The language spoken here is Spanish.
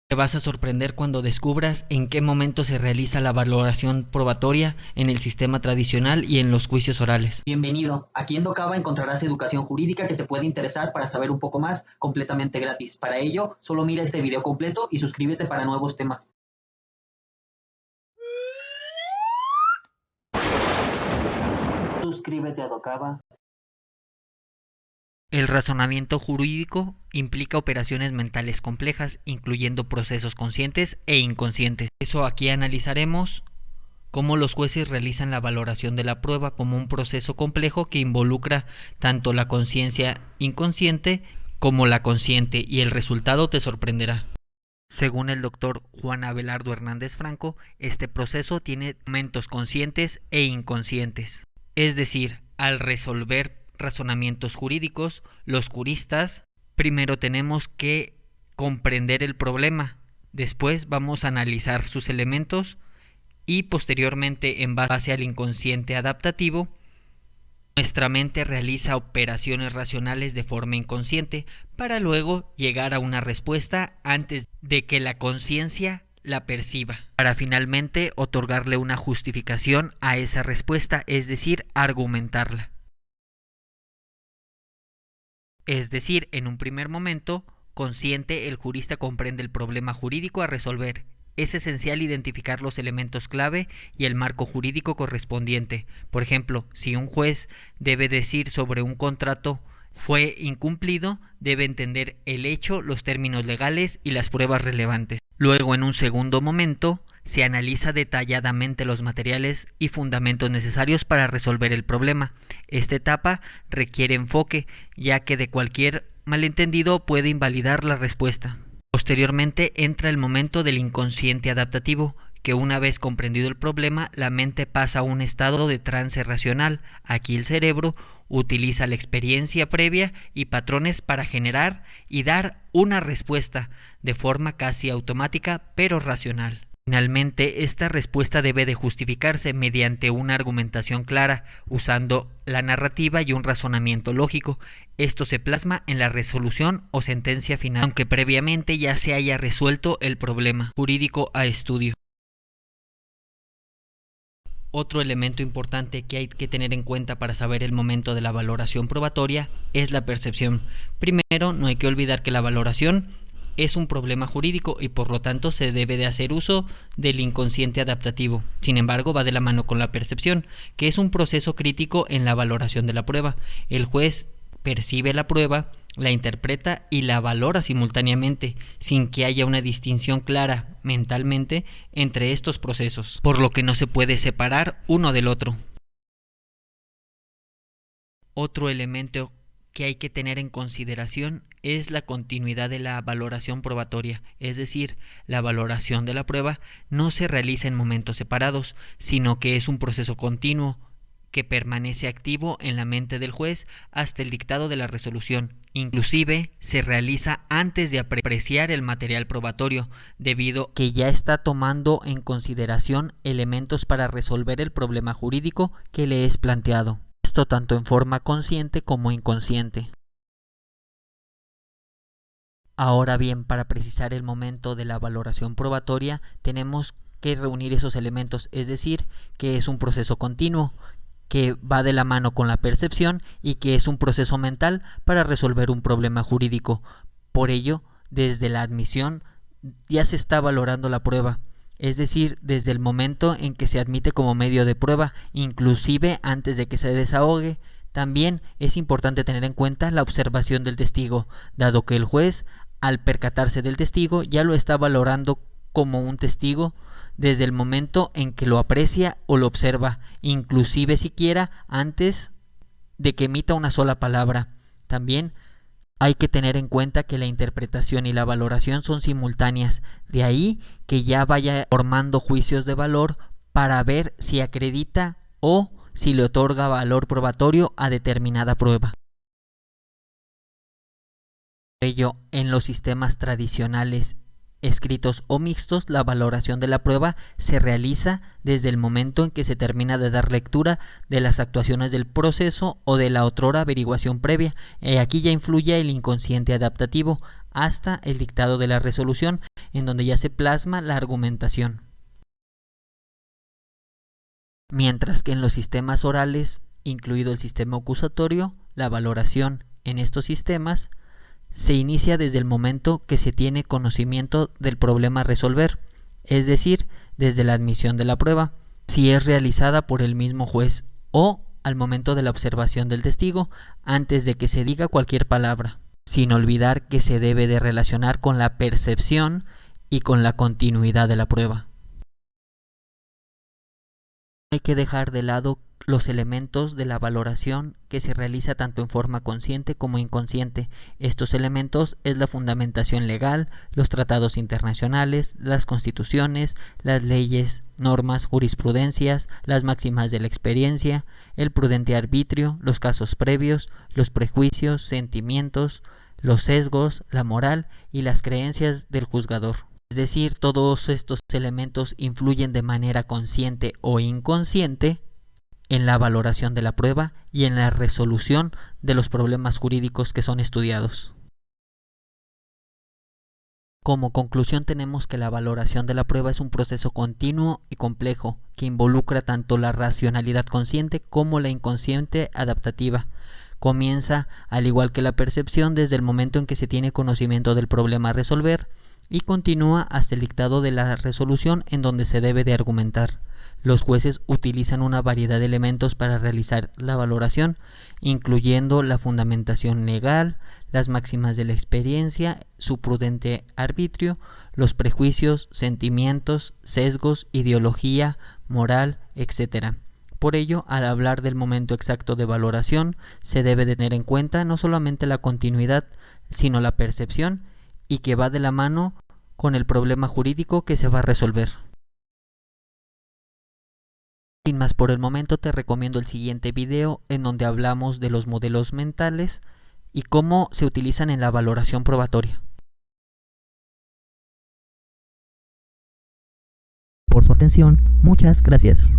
Te vas a sorprender cuando descubras en qué momento se realiza la valoración probatoria en el sistema tradicional y en los juicios orales. Bienvenido. Aquí en Docaba encontrarás educación jurídica que te puede interesar para saber un poco más completamente gratis. Para ello, solo mira este video completo y suscríbete para nuevos temas. Suscríbete a Docaba. El razonamiento jurídico implica operaciones mentales complejas, incluyendo procesos conscientes e inconscientes. Eso aquí analizaremos cómo los jueces realizan la valoración de la prueba como un proceso complejo que involucra tanto la conciencia inconsciente como la consciente, y el resultado te sorprenderá. Según el doctor Juan Abelardo Hernández Franco, este proceso tiene momentos conscientes e inconscientes. Es decir, al resolver razonamientos jurídicos, los juristas primero tenemos que comprender el problema, después vamos a analizar sus elementos y posteriormente, en base al inconsciente adaptativo, nuestra mente realiza operaciones racionales de forma inconsciente para luego llegar a una respuesta antes de que la conciencia la perciba, para finalmente otorgarle una justificación a esa respuesta, es decir, argumentarla. Es decir, en un primer momento consciente, el jurista comprende el problema jurídico a resolver. Es esencial identificar los elementos clave y el marco jurídico correspondiente. Por ejemplo, si un juez debe decir sobre un contrato fue incumplido, debe entender el hecho, los términos legales y las pruebas relevantes. Luego, en un segundo momento, se analiza detalladamente los materiales y fundamentos necesarios para resolver el problema. Esta etapa requiere enfoque, ya que de cualquier malentendido puede invalidar la respuesta. Posteriormente entra el momento del inconsciente adaptativo, que una vez comprendido el problema, la mente pasa a un estado de trance racional. Aquí el cerebro utiliza la experiencia previa y patrones para generar y dar una respuesta de forma casi automática pero racional. Finalmente, esta respuesta debe de justificarse mediante una argumentación clara, usando la narrativa y un razonamiento lógico. Esto se plasma en la resolución o sentencia final, aunque previamente ya se haya resuelto el problema jurídico a estudio. Otro elemento importante que hay que tener en cuenta para saber el momento de la valoración probatoria es la percepción. Primero, no hay que olvidar que la valoración es un problema jurídico y por lo tanto se debe de hacer uso del inconsciente adaptativo. Sin embargo, va de la mano con la percepción, que es un proceso crítico en la valoración de la prueba. El juez percibe la prueba, la interpreta y la valora simultáneamente, sin que haya una distinción clara mentalmente entre estos procesos, por lo que no se puede separar uno del otro. Otro elemento que hay que tener en consideración es la continuidad de la valoración probatoria, es decir, la valoración de la prueba no se realiza en momentos separados, sino que es un proceso continuo que permanece activo en la mente del juez hasta el dictado de la resolución. Inclusive se realiza antes de apreciar el material probatorio, debido a que ya está tomando en consideración elementos para resolver el problema jurídico que le es planteado. Esto tanto en forma consciente como inconsciente. Ahora bien, para precisar el momento de la valoración probatoria, tenemos que reunir esos elementos, es decir, que es un proceso continuo, que va de la mano con la percepción y que es un proceso mental para resolver un problema jurídico. Por ello, desde la admisión ya se está valorando la prueba, es decir, desde el momento en que se admite como medio de prueba, inclusive antes de que se desahogue. También es importante tener en cuenta la observación del testigo, dado que el juez, al percatarse del testigo, ya lo está valorando como un testigo desde el momento en que lo aprecia o lo observa, inclusive siquiera antes de que emita una sola palabra. También hay que tener en cuenta que la interpretación y la valoración son simultáneas, de ahí que ya vaya formando juicios de valor para ver si acredita o si le otorga valor probatorio a determinada prueba. Por ello, en los sistemas tradicionales escritos o mixtos, la valoración de la prueba se realiza desde el momento en que se termina de dar lectura de las actuaciones del proceso o de la otrora averiguación previa. Aquí ya influye el inconsciente adaptativo hasta el dictado de la resolución, en donde ya se plasma la argumentación. Mientras que en los sistemas orales, incluido el sistema acusatorio, la valoración en estos sistemas se inicia desde el momento que se tiene conocimiento del problema a resolver, es decir, desde la admisión de la prueba, si es realizada por el mismo juez o al momento de la observación del testigo, antes de que se diga cualquier palabra, sin olvidar que se debe de relacionar con la percepción y con la continuidad de la prueba. Hay que dejar de lado los elementos de la valoración que se realiza tanto en forma consciente como inconsciente. Estos elementos es la fundamentación legal, los tratados internacionales, las constituciones, las leyes, normas, jurisprudencias, las máximas de la experiencia, el prudente arbitrio, los casos previos, los prejuicios, sentimientos, los sesgos, la moral y las creencias del juzgador. Es decir, todos estos elementos influyen de manera consciente o inconsciente en la valoración de la prueba y en la resolución de los problemas jurídicos que son estudiados. Como conclusión tenemos que la valoración de la prueba es un proceso continuo y complejo que involucra tanto la racionalidad consciente como la inconsciente adaptativa. Comienza, al igual que la percepción, desde el momento en que se tiene conocimiento del problema a resolver y continúa hasta el dictado de la resolución, en donde se debe de argumentar. Los jueces utilizan una variedad de elementos para realizar la valoración, incluyendo la fundamentación legal, las máximas de la experiencia, su prudente arbitrio, los prejuicios, sentimientos, sesgos, ideología, moral, etc. Por ello, al hablar del momento exacto de valoración, se debe tener en cuenta no solamente la continuidad, sino la percepción, y que va de la mano con el problema jurídico que se va a resolver. Sin más por el momento, te recomiendo el siguiente video en donde hablamos de los modelos mentales y cómo se utilizan en la valoración probatoria. Por su atención, muchas gracias.